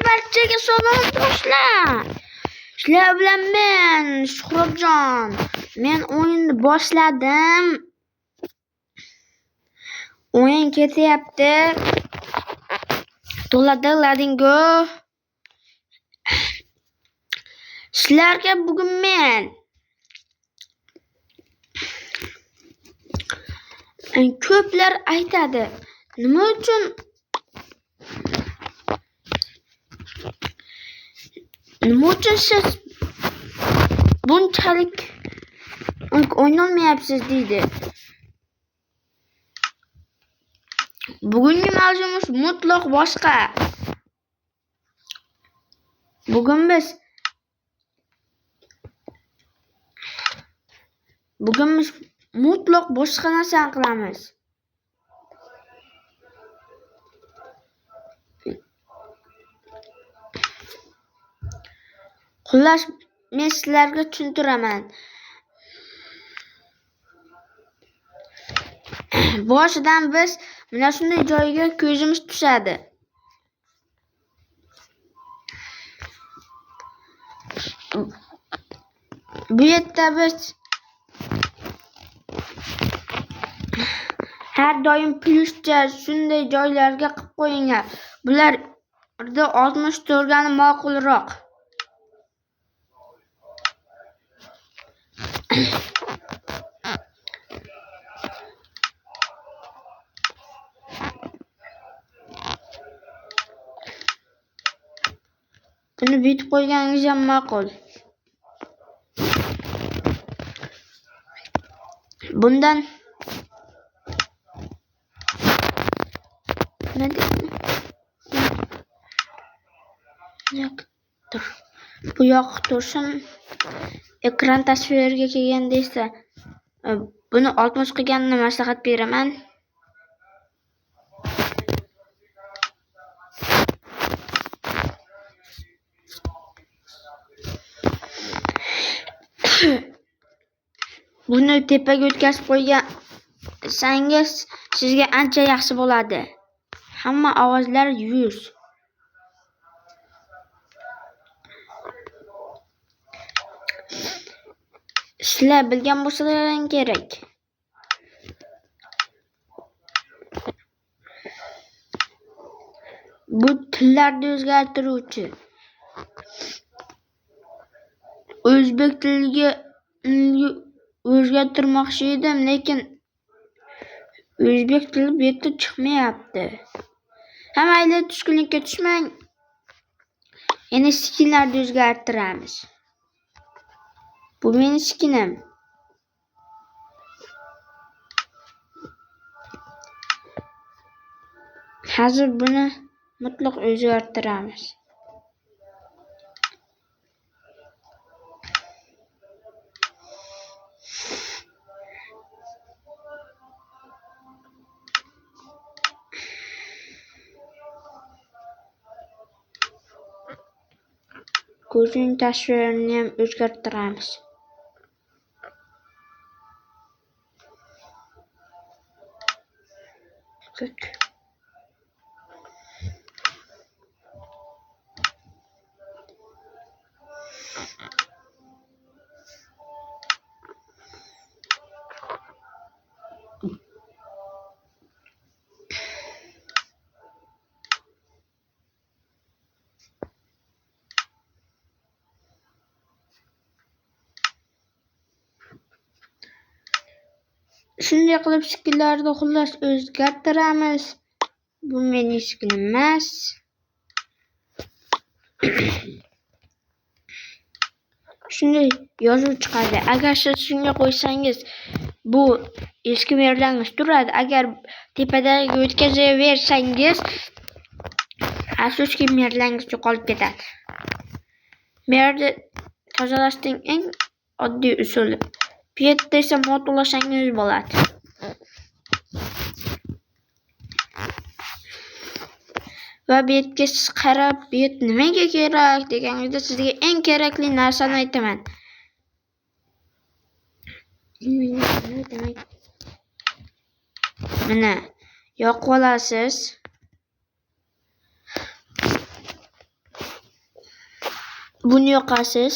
barchaga salom do'stlar. Sizlar bilan men Shuhratjon. Men o'yinni boshladim. O'yin ketyapti. To'ladiladingo. Sizlarga bugun men ko'plar aytadi, nima uchun siz bunchalik o'ynolmayapsiz deydi. Bugungi mavzumiz mutlaq boshqa. Bugun biz mutlaq boshqa narsani qilamiz. Xullas, men sizlarga tushuntiraman. Boshidan biz mana shunday joyga ko'zimiz tushadi. Bu yerda biz har doim plyuscha shunday joylarga qilib qo'yinglar. Bularda 64 gani ma'qulroq. Buni bitib qo'yganingiz ham ma'qul. Bundan bu yoq tursin. Ekran tasviriga kelganda esa buni 60 qilganini maslahat beraman. Buni tepaga o'tkazib qo'ygansangiz sizga ancha yaxshi bo'ladi. Hamma ovozlar 100. Sizlar bilgan bo'lsalaring kerak. Bu tillarni o'zgartiruvchi. O'zbek tiliga o'zgartirmoqchi edim, lekin o'zbek tili bu yerda chiqmayapti. Mayli, tushkunlikka tushmang. Yana skinlarni o'zgartiramiz. Bu meni skinim. Hozir buni mutlaq o'zgartiramiz. Ko'zning tasvirini ham o'zgartiramiz. Shunday qilib skinlarni xullas o'zgartiramiz. Bu mening skinim emas. Shunday yozuv chiqadi. Agar siz shunga qo'ysangiz, bu eski merlangiz turadi. Agar tepadagi o'tkazaversangiz, afsuski merlangiz yo'qolib ketadi. Merni tozalashning eng oddiy usuli. Bu yerda esa mod ulashangiz bo'ladi. Va bu yerga siz qarab, bu yer nimaga kerak deganingizda sizga eng kerakli narsani aytaman. Mana yoqib olasiz. buni yoqasiz.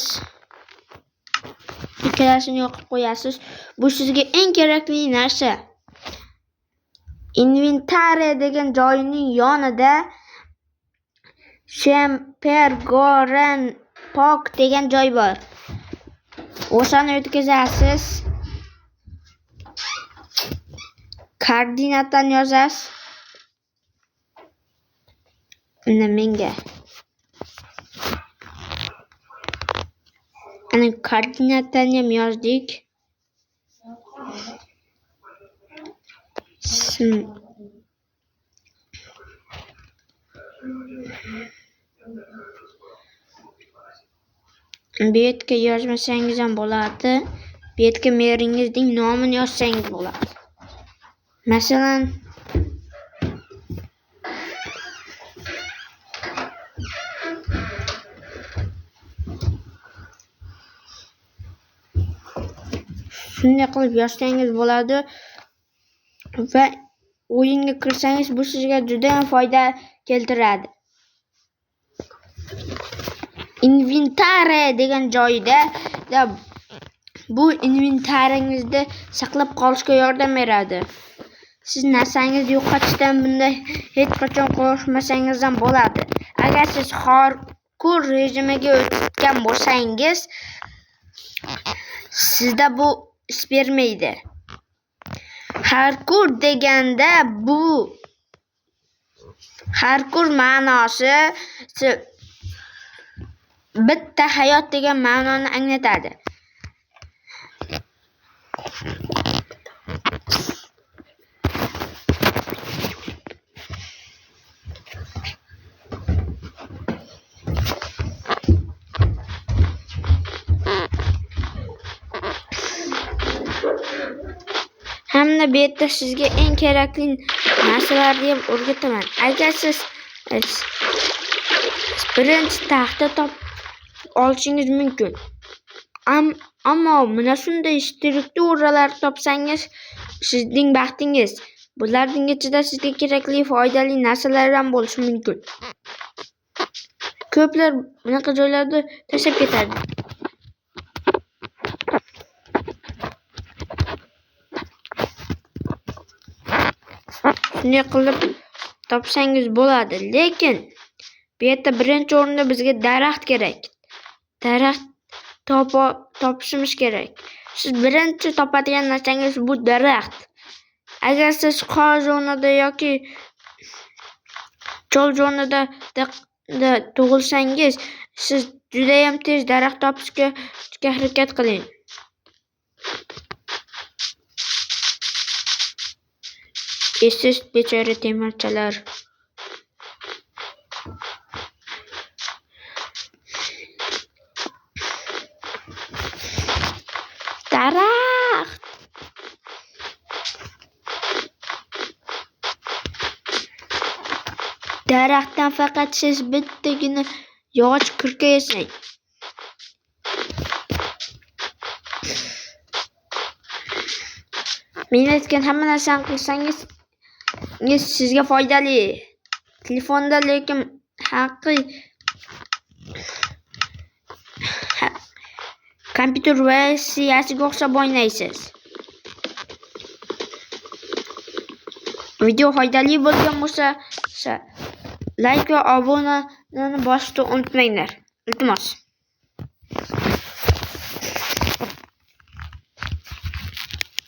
Ikkalasini yoqib qo'yasiz. Bu sizga eng kerakli narsa. Inventary degan joyining yonida Champergoren Park degan joy bor. O'shani o'tkazasiz. Koordinatani yozasiz. Menga ana koordinatani ham yozdik. Bu yerga yozmasangiz ham bo'ladi. Bu yerga meringizning nomini yozsangiz bo'ladi. Masalan, shunday qilib yozsangiz bo'ladi va o'yinga kirsangiz bu sizga juda ham foyda keltiradi. Inventary degan joyda bu inventaringizda saqlab qolishga yordam beradi. Siz narsangizni yo'qotishdan bunda hech qachon qo'rqmasangiz ham bo'ladi. Agar siz hardcore rejimiga o'tgan bo'lsangiz, sizda bu ish bermaydi. Hardcore deganda bu hardcore ma'nosi bitta hayot degan ma'noni anglatadi. Hamda bu yerda sizga eng kerakli narsalarni ham o'rgataman. Agar siz birinchi taxta olishingiz mumkin. Ammo mana shunday strukturalar topsangiz sizning baxtingiz. Bularning ichida sizga kerakli foydali narsalar ham bo'lishi mumkin. Ko'plar bunaqa joylarda tashlab ketadi. Shunday qilib topsangiz bo'ladi, lekin bu yerda birinchi o'rinda bizga daraxt kerak. Daraxt topishimiz kerak. Siz birinchi topadigan narsangiz bu daraxt. Agar siz qor zonada yoki cho'l zonada tug'ilsangiz, siz juda ham tez daraxt topishga harakat qiling. Esiz bechora temirchilar. Daraxt. Daraxtdan faqat siz bittagina yog'och kurka yasang. Men aytgan hamma narsani qilsangiz sizga foydali. Telefonda lekin kompyuter versiyasiga o'xshab o'ynaysiz. Video foydali bo'lgan bo'lsa, like va obunani bosishni unutmanglar. Iltimos.